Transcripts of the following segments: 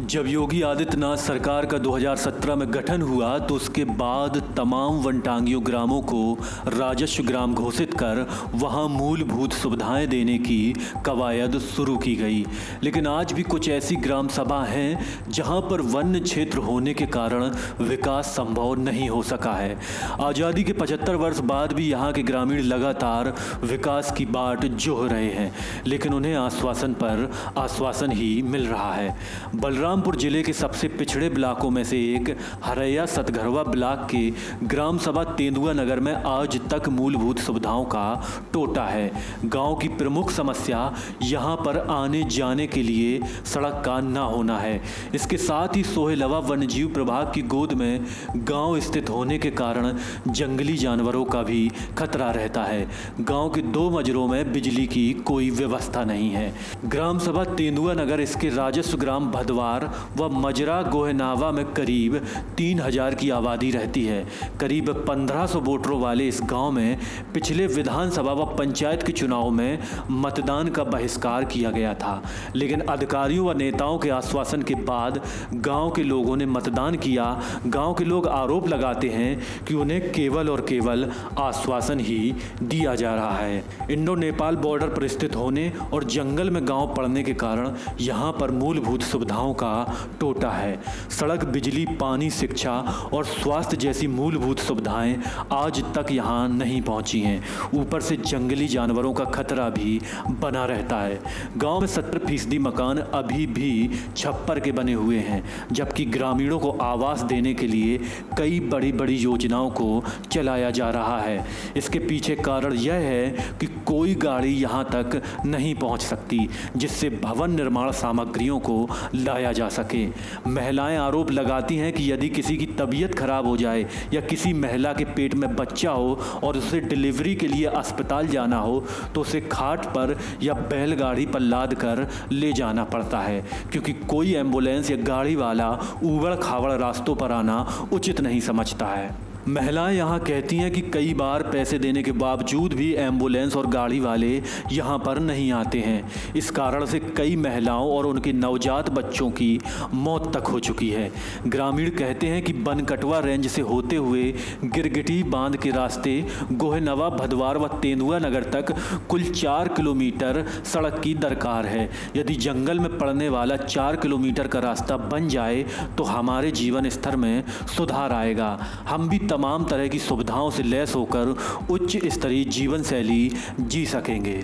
जब योगी आदित्यनाथ सरकार का 2017 में गठन हुआ तो उसके बाद तमाम वनटांगियों ग्रामों को राजस्व ग्राम घोषित कर वहां मूलभूत सुविधाएं देने की कवायद शुरू की गई। लेकिन आज भी कुछ ऐसी ग्राम सभा हैं जहां पर वन्य क्षेत्र होने के कारण विकास संभव नहीं हो सका है। आज़ादी के 75 वर्ष बाद भी यहाँ के ग्रामीण लगातार विकास की बाट जोह रहे हैं, लेकिन उन्हें आश्वासन पर आश्वासन ही मिल रहा है। बलरामपुर जिले के सबसे पिछड़े ब्लॉकों में से एक हरैया सतघरवा ब्लॉक के ग्राम सभा तेंदुआ नगर में आज तक मूलभूत सुविधाओं का टोटा है। गांव की प्रमुख समस्या यहां पर आने जाने के लिए सड़क का ना होना है। इसके साथ ही सोहेलवा वन्यजीव प्रभाग की गोद में गांव स्थित होने के कारण जंगली जानवरों का भी खतरा रहता है। गांव के 2 मजरों में बिजली की कोई व्यवस्था नहीं है। ग्राम सभा तेंदुआ नगर इसके राजस्व ग्राम भदवार व मजरा गोहनावा में करीब 3000 की आबादी रहती है। करीब 1500 वोटरों वाले इस गांव में पिछले विधानसभा व पंचायत के चुनाव में मतदान का बहिष्कार किया गया था, लेकिन अधिकारियों व नेताओं के आश्वासन के बाद गांव के लोगों ने मतदान किया। गांव के लोग आरोप लगाते हैं कि उन्हें केवल और केवल आश्वासन ही दिया जा रहा है। इंडो नेपाल बॉर्डर पर स्थित होने और जंगल में गांव पड़ने के कारण यहां पर मूलभूत सुविधाओं का टोटा है। सड़क, बिजली, पानी, शिक्षा और स्वास्थ्य जैसी मूलभूत सुविधाएं आज तक यहां नहीं पहुंची हैं। ऊपर से जंगली जानवरों का खतरा भी बना रहता है। गांव में 70% मकान अभी भी छप्पर के बने हुए हैं, जबकि ग्रामीणों को आवास देने के लिए कई बड़ी बड़ी योजनाओं को चलाया जा रहा है। इसके पीछे कारण यह है कि कोई गाड़ी यहां तक नहीं पहुंच सकती, जिससे भवन निर्माण सामग्रियों को लाया जा सके। महिलाएं आरोप लगाती हैं कि यदि किसी की तबीयत खराब हो जाए या किसी महिला के पेट में बच्चा हो और उसे डिलीवरी के लिए अस्पताल जाना हो तो उसे खाट पर या बैलगाड़ी पर लाद कर ले जाना पड़ता है, क्योंकि कोई एम्बुलेंस या गाड़ी वाला ऊबड़ खाबड़ रास्तों पर आना उचित नहीं समझता है। महिलाएं यहां कहती हैं कि कई बार पैसे देने के बावजूद भी एम्बुलेंस और गाड़ी वाले यहां पर नहीं आते हैं। इस कारण से कई महिलाओं और उनके नवजात बच्चों की मौत तक हो चुकी है। ग्रामीण कहते हैं कि बनकटवा रेंज से होते हुए गिरगिटी बांध के रास्ते गोहनवा, भदवार व तेंदुआ नगर तक कुल 4 किलोमीटर सड़क की दरकार है। यदि जंगल में पड़ने वाला 4 किलोमीटर का रास्ता बन जाए तो हमारे जीवन स्तर में सुधार आएगा। हम भी तमाम तरह की सुविधाओं से लैस होकर उच्च स्तरीय जीवन शैली जी सकेंगे।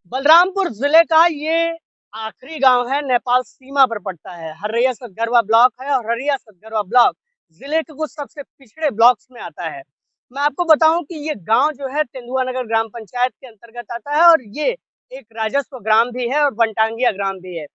बलरामपुर जिले का ये आखिरी गांव है, नेपाल सीमा पर पड़ता है। हरैया सतगरवा ब्लॉक है और हरैया सतगरवा ब्लॉक जिले के कुछ सबसे पिछड़े ब्लॉक्स में आता है। मैं आपको बताऊं कि ये गांव जो है तेंदुआ नगर ग्राम पंचायत के अंतर्गत आता है और ये एक राजस्व ग्राम भी है और वनटांगिया ग्राम भी है।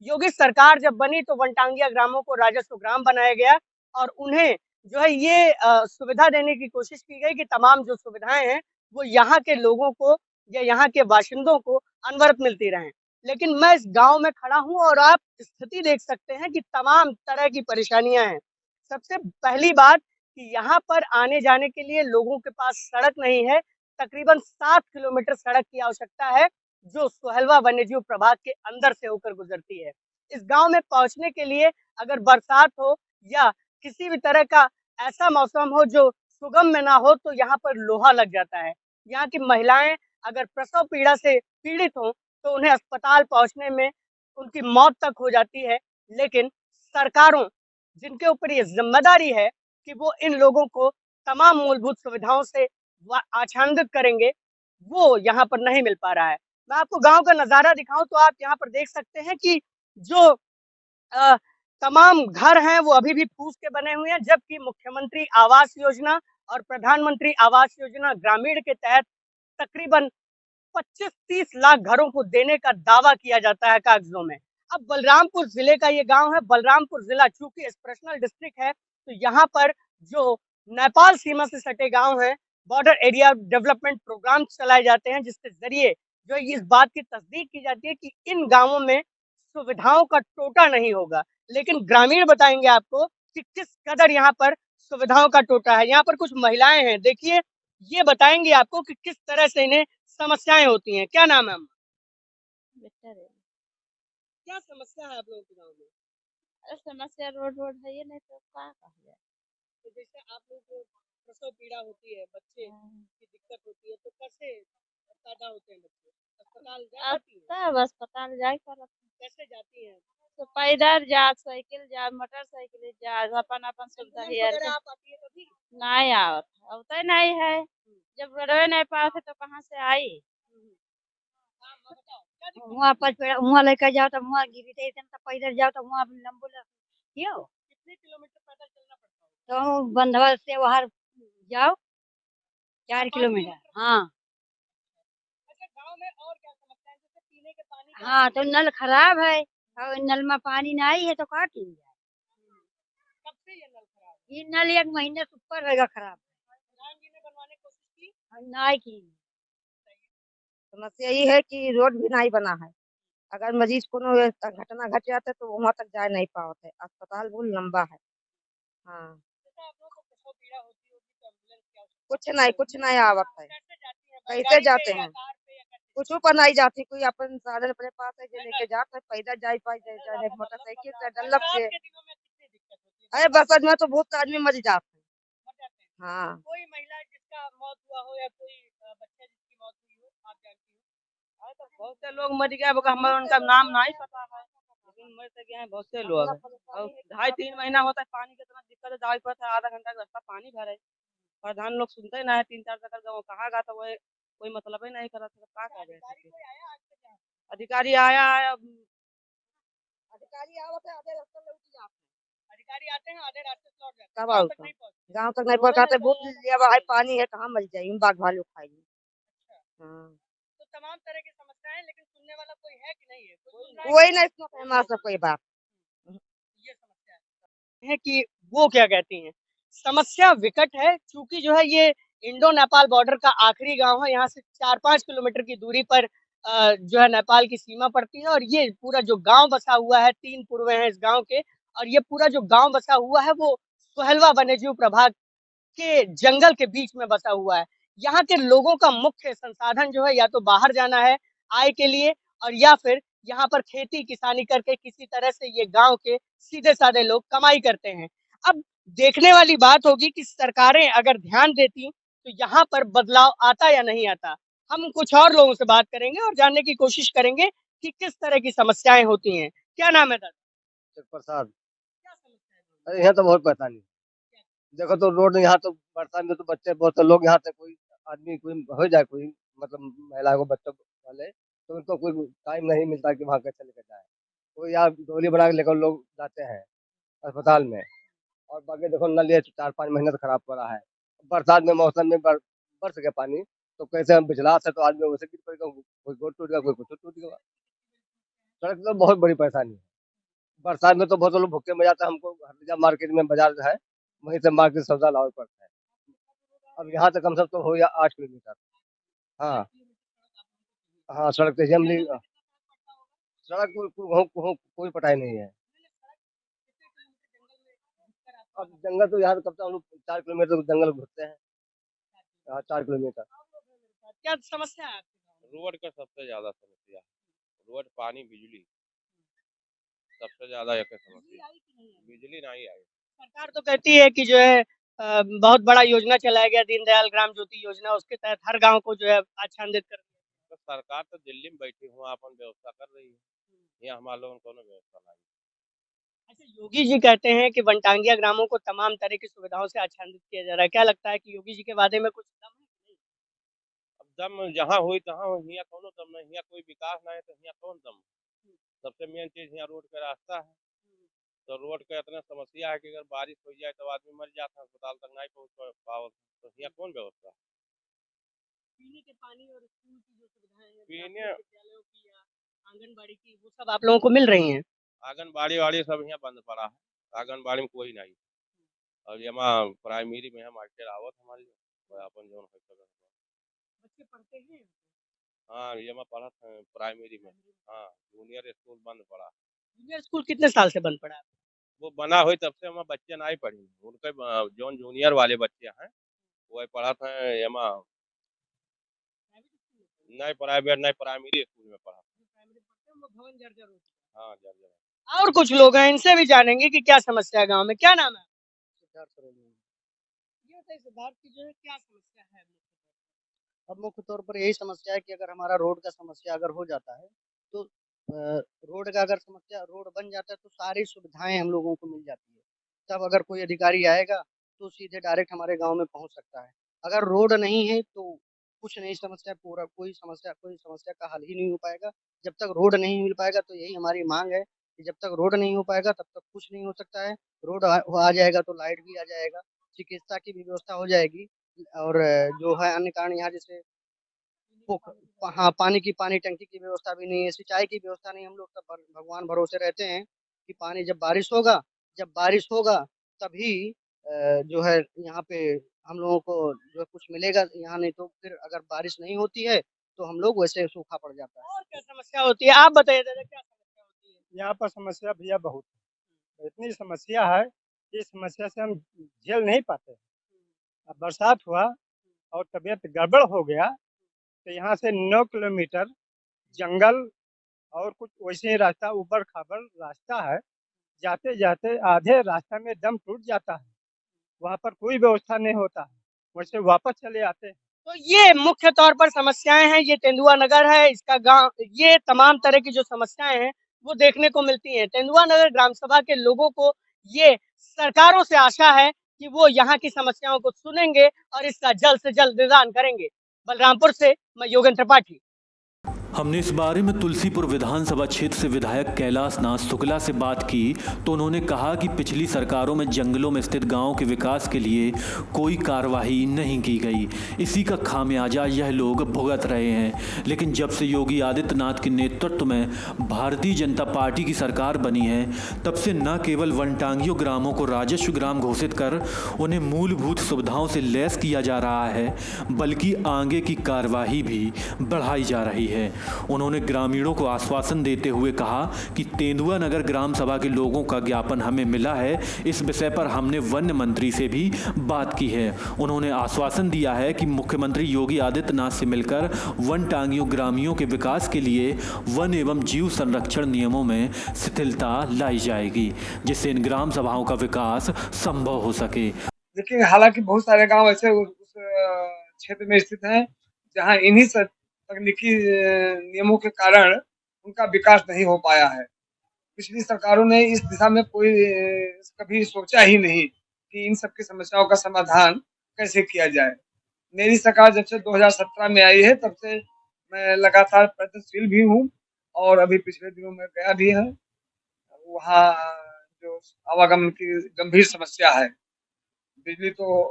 योगी सरकार जब बनी तो वनटांगिया ग्रामों को राजस्व ग्राम बनाया गया और उन्हें जो है ये सुविधा देने की कोशिश की गई कि तमाम जो सुविधाएं हैं वो यहाँ के लोगों को या यहाँ के बाशिंदों को अनवरत मिलती रहें। लेकिन मैं इस गांव में खड़ा हूं और आप स्थिति देख सकते हैं कि तमाम तरह की परेशानियां हैं। सबसे पहली बात कि यहाँ पर आने जाने के लिए लोगों के पास सड़क नहीं है। तकरीबन 7 किलोमीटर सड़क की आवश्यकता है, जो सोहेलवा वन्यजीव प्रभाग के अंदर से होकर गुजरती है। इस गांव में पहुंचने के लिए अगर बरसात हो या किसी भी तरह का ऐसा मौसम हो जो सुगम में ना हो तो यहाँ पर लोहा लग जाता है। यहाँ की महिलाएं अगर प्रसव पीड़ा से पीड़ित हों तो उन्हें अस्पताल पहुंचने में उनकी मौत तक हो जाती है। लेकिन सरकारों, जिनके ऊपर ये जिम्मेदारी है कि वो इन लोगों को तमाम मूलभूत सुविधाओं से आच्छादित करेंगे, वो यहाँ पर नहीं मिल पा रहा है। मैं आपको गांव का नजारा दिखाऊं तो आप यहाँ पर देख सकते हैं कि जो अ, तमाम घर हैं वो अभी भी फूस के बने हुए हैं, जबकि मुख्यमंत्री आवास योजना और प्रधानमंत्री आवास योजना ग्रामीण के तहत तकरीबन 25-30 लाख घरों को देने का दावा किया जाता है कागजों में। अब बलरामपुर जिले का ये गांव है। बलरामपुर जिला चूंकि एक्सप्रेशनल डिस्ट्रिक्ट है तो यहाँ पर जो नेपाल सीमा से सटे गांव हैं, बॉर्डर एरिया डेवलपमेंट प्रोग्राम चलाए जाते हैं, जिसके जरिए जो इस बात की तस्दीक की जाती है कि इन गांवों में सुविधाओं का टोटा नहीं होगा। लेकिन ग्रामीण बताएंगे आपको कि किस कदर यहाँ पर सुविधाओं का टोटा है। यहाँ पर कुछ महिलाएं हैं, देखिए ये बताएंगे आपको कि किस तरह से इन्हें समस्याएं होती हैं। क्या नाम है अम्मा? बेटर है। क्या समस्या है आप लोगों के गाँव में? समस्या रोड रोड है ये नहीं तो का कहा जाए। तो जैसे आप लोग को प्रसव पीड़ा होती है, बच्चे हाँ। की दिक्कत होती है, तो कैसे पैदा होते हैं बच्चे? अस्पताल जा अब पाती हैं? तब अस्पताल जाए पड़त कैसे जाती हैं? तो पैदल जा, साइकिल जा, मोटरसाइकिल जा, अपन अपन सुविधा एम्बुलेंस हेयर वगैरह के आ पाती है कभी? नहीं आवत है, अवते नहीं है। जब रोडवे नहीं पास है तो कहाँ से आई। हाँ, मैं बताओ क्या दिक्कत? वहाँ पर पेड़ वहाँ लेकर जाओ तो वहाँ गिरी थे तो पैदल जाओ तो वहाँ एम्बुलेंस क्यों कितने किलोमीटर पैदल चलना पड़ता है? तो बंधवा से वहाँ जाओ 4 4-5 किलोमीटर किलोमीटर। हाँ अच्छा, गाँव में और क्या समस्या है? जैसे पीने के पानी का हाँ तो नल खराब है और नल में पानी नहीं है तो का की जाए कब से ये नल खराब है? ये नल 1 महीने से ऊपर रहेगा खराब प्रधान जी ने बनवाने की कोशिश की? और नहीं की समस्या ये है कि रोड भी नहीं बना है अगर मरीज कोनो घटना घट जाता है तो वहाँ तक जा नहीं पाते है अस्पताल बहुत लंबा है हाँ जैसे आप लोगों को प्रसव पीड़ा होती होगी तो एम्बुलेंस की कुछ नहीं आवत है कैसे जाती है? कैसे बैलगाड़ी जाते से या हैं कार से या कैसे? कुछ पर नहीं जाती कोई अपन साधन अपने पास है जो लेके जाते है पैदल जा पाई जाए मोटरसाइकिल से डल्लप बरसात से के दिनों में कितनी दिक्कत होती है? अरे बरसात में तो बहुत आदमी मर जाते हैं मर जाते हैं। हाँ कोई महिला जिसका मौत हुआ हो या कोई बच्चा जिसकी मौत हुई हो, आप जानती हो? हाँ, तो बहुत से लोग मर गए मगर हमें उनका नाम नहीं पता है लेकिन मर तो गए हैं बहुत से लोग और 2.5-3 महीना होता है पानी की इतना दिक्कत है जाए पड़ता है आधा घंटा का रास्ता पानी भरे प्रधान लोग सुनते ना है 3-4 चक्कर गाँव कहाँ गा तो वो कोई मतलब ही नहीं करा था क्या कर रहे अधिकारी थे कोई आया आज तक यहाँ? अधिकारी आया है अधिकारी आवत है आधे रास्ते में उठ जाते अधिकारी आते हैं आधे रास्ते से लौट जाते हैं, कब गाँव आओ तक तो नहीं पहुँचते। गांव तक नहीं पहुंचाते बहुत जब है पानी है कहाँ मर जाएगी बाघ भालू खाएगी अच्छा, हाँ तो तमाम तरह की समस्याएं, लेकिन सुनने वाला कोई है कि नहीं है? कोई सुन रहा है कोई कि नहीं सुनता है हमारा सब कोई बात ये समस्या है कि वो क्या कहती हैं? समस्या विकट है क्योंकि जो है ये इंडो नेपाल बॉर्डर का आखिरी गांव है। यहाँ से 4-5 किलोमीटर की दूरी पर जो है नेपाल की सीमा पड़ती है और ये पूरा जो गांव बसा हुआ है 3 पूर्व हैं इस गांव के और ये पूरा जो गांव बसा हुआ है वो सोहेलवा वन्यजीव प्रभाग के जंगल के बीच में बसा हुआ है। यहाँ के लोगों का मुख्य संसाधन जो है या तो बाहर जाना है आय के लिए और या फिर यहाँ पर खेती किसानी करके किसी तरह से ये गांव के सीधे साधे लोग कमाई करते हैं। अब देखने वाली बात होगी कि सरकारें अगर ध्यान देती तो यहाँ पर बदलाव आता या नहीं आता। हम कुछ और लोगों से बात करेंगे और जानने की कोशिश करेंगे कि किस तरह की समस्याएं होती हैं। क्या नाम है दादा? प्रसाद क्या समस्या है? अरे यहाँ तो बहुत परेशानी है। देखो तो रोड यहाँ तो बरसात में तो बच्चे बहुत से लोग यहाँ से कोई आदमी कोई हो जाए कोई मतलब महिला को बच्चों वाले तो उनको कोई टाइम नहीं मिलता कि वहाँ कैसे लेकर जाए कोई यहाँ डोली बना के लेकर लोग जाते हैं अस्पताल में और बाकी देखो नल ये 4-5 महीने से खराब पड़ा है बरसात में मौसम में बरस गया पानी तो कैसे हम बिजला से तो आदमी वैसे गिर पड़ेगा कोई गोड़ टूट गया कोई कुछ टूट गया सड़क तो बहुत बड़ी परेशानी है बरसात में तो बहुत लोग भूखे मर जाते हैं हमको हरदिया मार्केट में बाजार जो है वहीं से मार्केट सौदा लाना पड़ता है अब यहाँ से कम से कम तो हो या 8 किलोमीटर हाँ हाँ सड़क तो जमली सड़क कोई पटाई नहीं है अब जंगल तो यहाँ से कब तक हम लोग 4 किलोमीटर जंगल घुसते हैं हाँ 4 किलोमीटर क्या समस्या है आपके गाँव में? रोड का सबसे ज्यादा समस्या है रोड पानी बिजली सबसे ज्यादा एक समस्या बिजली नहीं आई सरकार तो कहती है कि जो है बहुत बड़ा योजना चलाया गया दीनदयाल ग्राम ज्योति योजना उसके तहत हर गांव को जो है आच्छादित कर दिया। तो सरकार तो दिल्ली में बैठी हुआ अपन व्यवस्था कर रही है यहाँ हमारे लोगों को व्यवस्था नहीं अच्छा, योगी जी कहते हैं कि वनटांगिया ग्रामों को तमाम तरह की सुविधाओं से आच्छादित किया जा रहा है। क्या लगता है कि योगी जी के वादे में कुछ दम है कि नहीं? अब दम जहाँ हुई तहाँ यहाँ कौन दम नहीं यहाँ कोई विकास नहीं है तो यहाँ कौन दम सबसे मेन चीज यहाँ रोड का रास्ता है तो रोड का इतना समस्या है कि अगर बारिश हो जाए तो आदमी मर जाता है अस्पताल तक नहीं पहुँच पाओ तो यहाँ कौन व्यवस्था है पीने के पानी और स्कूल की जो सुविधाएं हैं पीने प्राथमिक विद्यालयों की या आंगनबाड़ी की वो सब आप लोगों को मिल रही हैं? आंगनबाड़ी वाड़ी सब यहाँ बंद पड़ा है आंगनबाड़ी में कोई नहीं और यहाँ प्राइमरी में हम मास्टर आवत हमारे लिए वो अपन जो है सगन बच्चे पढ़ते हैं? हाँ यहाँ पढ़ा था प्राइमरी में हाँ जूनियर स्कूल बंद पड़ा जूनियर स्कूल कितने साल से बंद पड़ा है? वो बना हुई तब से हमारे बच्चे नहीं पढ़ी उनके जो जूनियर वाले बच्चे हैं वो पढ़ा था यहाँ प्राइवेट स्कूल में? नहीं प्राइवेट नहीं प्राइमरी स्कूल में पढ़ा जो प्राइमरी पढ़ते हैं वो भवन जर्जर हो चुका है। हाँ जब और कुछ लोग हैं, इनसे भी जानेंगे कि क्या समस्या है गांव में। क्या नाम है? ये बताइए सिद्धार्थ की जो है क्या समस्या है? अब मुख्य तौर पर यही समस्या है कि अगर हमारा रोड का समस्या अगर हो जाता है तो रोड का अगर समस्या रोड बन जाता है तो सारी सुविधाएं हम लोगों को मिल जाती है। तब अगर कोई अधिकारी आएगा तो सीधे डायरेक्ट हमारे गांव में पहुंच सकता है। अगर रोड नहीं है तो कुछ नहीं, समस्या पूरा कोई समस्या का हल ही नहीं हो पाएगा। जब तक रोड नहीं मिल पाएगा तो यही हमारी मांग है कि जब तक रोड नहीं हो पाएगा तब तक कुछ नहीं हो सकता है। रोड आ जाएगा तो लाइट भी आ जाएगा, चिकित्सा की भी व्यवस्था हो जाएगी और जो है अन्य कारण यहाँ जैसे हाँ, पानी टंकी की व्यवस्था भी नहीं है, सिंचाई की व्यवस्था नहीं। हम लोग तब भगवान भरोसे रहते हैं कि पानी जब बारिश होगा तभी जो है यहाँ पे हम लोगों को जो है कुछ मिलेगा। यहाँ नहीं तो फिर अगर बारिश नहीं होती है तो हम लोग वैसे सूखा पड़ जाता है। और क्या समस्या होती है आप बताइए दादा, क्या समस्या होती है? यहाँ पर समस्या भैया बहुत है, इतनी समस्या है, इस समस्या से हम झेल नहीं पाते। अब बरसात हुआ और तबीयत गड़बड़ हो गया तो यहाँ से 9 किलोमीटर जंगल और कुछ वैसे ही रास्ता ऊबड़ खाबड़ रास्ता है। जाते जाते आधे रास्ता में दम टूट जाता है, वहाँ पर कोई व्यवस्था नहीं होता है, वैसे वापस चले आते हैं। तो ये मुख्य तौर पर समस्याएं हैं। ये तेंदुआ नगर है, इसका गांव, ये तमाम तरह की जो समस्याएं हैं वो देखने को मिलती हैं। तेंदुआ नगर ग्राम सभा के लोगों को ये सरकारों से आशा है कि वो यहाँ की समस्याओं को सुनेंगे और इसका जल्द से जल्द निदान करेंगे। बलरामपुर से मैं योगेंद्र त्रिपाठी। हमने इस बारे में तुलसीपुर विधानसभा क्षेत्र से विधायक कैलाश नाथ शुक्ला से बात की तो उन्होंने कहा कि पिछली सरकारों में जंगलों में स्थित गांवों के विकास के लिए कोई कार्रवाई नहीं की गई। इसी का खामियाजा यह लोग भुगत रहे हैं। लेकिन जब से योगी आदित्यनाथ के नेतृत्व में भारतीय जनता पार्टी की सरकार बनी है तब से न केवल वनटांगियों ग्रामों को राजस्व ग्राम घोषित कर उन्हें मूलभूत सुविधाओं से लैस किया जा रहा है बल्कि आगे की कार्यवाही भी बढ़ाई जा रही है। उन्होंने ग्रामीणों को आश्वासन देते हुए कहा कि तेंदुआ नगर ग्राम सभा के लोगों का ज्ञापन हमें मिला है, इस विषय पर हमने वन मंत्री से भी बात की है। उन्होंने आश्वासन दिया है कि मुख्यमंत्री योगी आदित्यनाथ से मिलकर वनटांगियों ग्रामीणों के विकास के लिए वन एवं जीव संरक्षण नियमों में शिथिलता लाई जाएगी जिससे इन ग्राम सभाओं का विकास संभव हो सके। लेकिन हालांकि बहुत सारे गांव ऐसे उस क्षेत्र में स्थित हैं जहां इन्हीं तकनीकी नियमों के कारण उनका विकास नहीं हो पाया है। पिछली सरकारों ने इस दिशा में कोई कभी सोचा ही नहीं कि इन सब की समस्याओं का समाधान कैसे किया जाए। मेरी सरकार जब से 2017 में आई है तब से मैं लगातार प्रयत्नशील भी हूँ और अभी पिछले दिनों में गया भी है। वहाँ जो आवागमन की गंभीर समस्या है, बिजली तो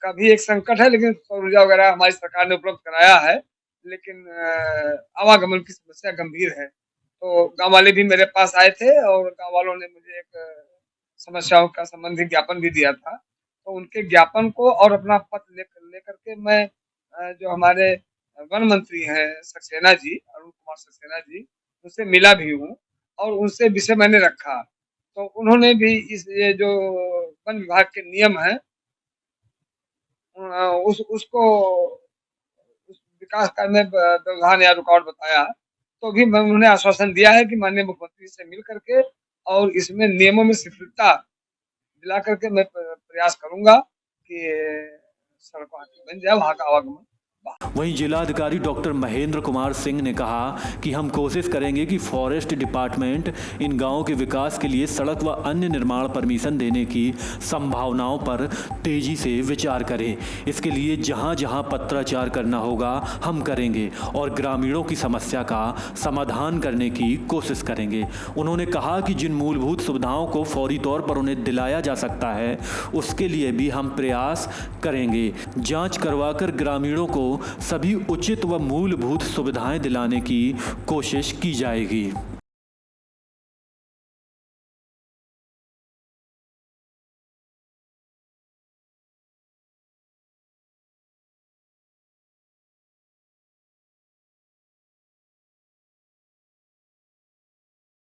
का भी एक संकट है लेकिन सौर ऊर्जा वगैरह हमारी सरकार ने उपलब्ध कराया है, लेकिन आवागमन की समस्या गंभीर है। तो गांव वाले भी मेरे पास आए थे और गांव वालों ने मुझे एक समस्याओं का संबंधी ज्ञापन भी दिया था। तो उनके ज्ञापन को और अपना पत्र लेकर के मैं जो हमारे वन मंत्री हैं सक्सेना जी, अरुण कुमार सक्सेना जी, उनसे मिला भी हूँ और उनसे विषय मैंने रखा। तो उन्होंने भी इस ये जो वन विभाग के नियम है उसको विकास करने में व्यवधान या रुकावट बताया। तो भी मैं उन्होंने आश्वासन दिया है कि माननीय मुख्यमंत्री से मिल करके और इसमें नियमों में शिथिलता दिला करके मैं प्रयास करूंगा कि सड़कों बन जाए, वहाँ का आवागमन। वहीं जिलाधिकारी डॉक्टर महेंद्र कुमार सिंह ने कहा कि हम कोशिश करेंगे कि फॉरेस्ट डिपार्टमेंट इन गांवों के विकास के लिए सड़क व अन्य निर्माण परमिशन देने की संभावनाओं पर तेजी से विचार करें। इसके लिए जहां जहां पत्राचार करना होगा हम करेंगे और ग्रामीणों की समस्या का समाधान करने की कोशिश करेंगे। उन्होंने कहा कि जिन मूलभूत सुविधाओं को फौरी तौर पर उन्हें दिलाया जा सकता है उसके लिए भी हम प्रयास करेंगे। जाँच करवाकर ग्रामीणों को सभी उचित व मूलभूत सुविधाएं दिलाने की कोशिश की जाएगी।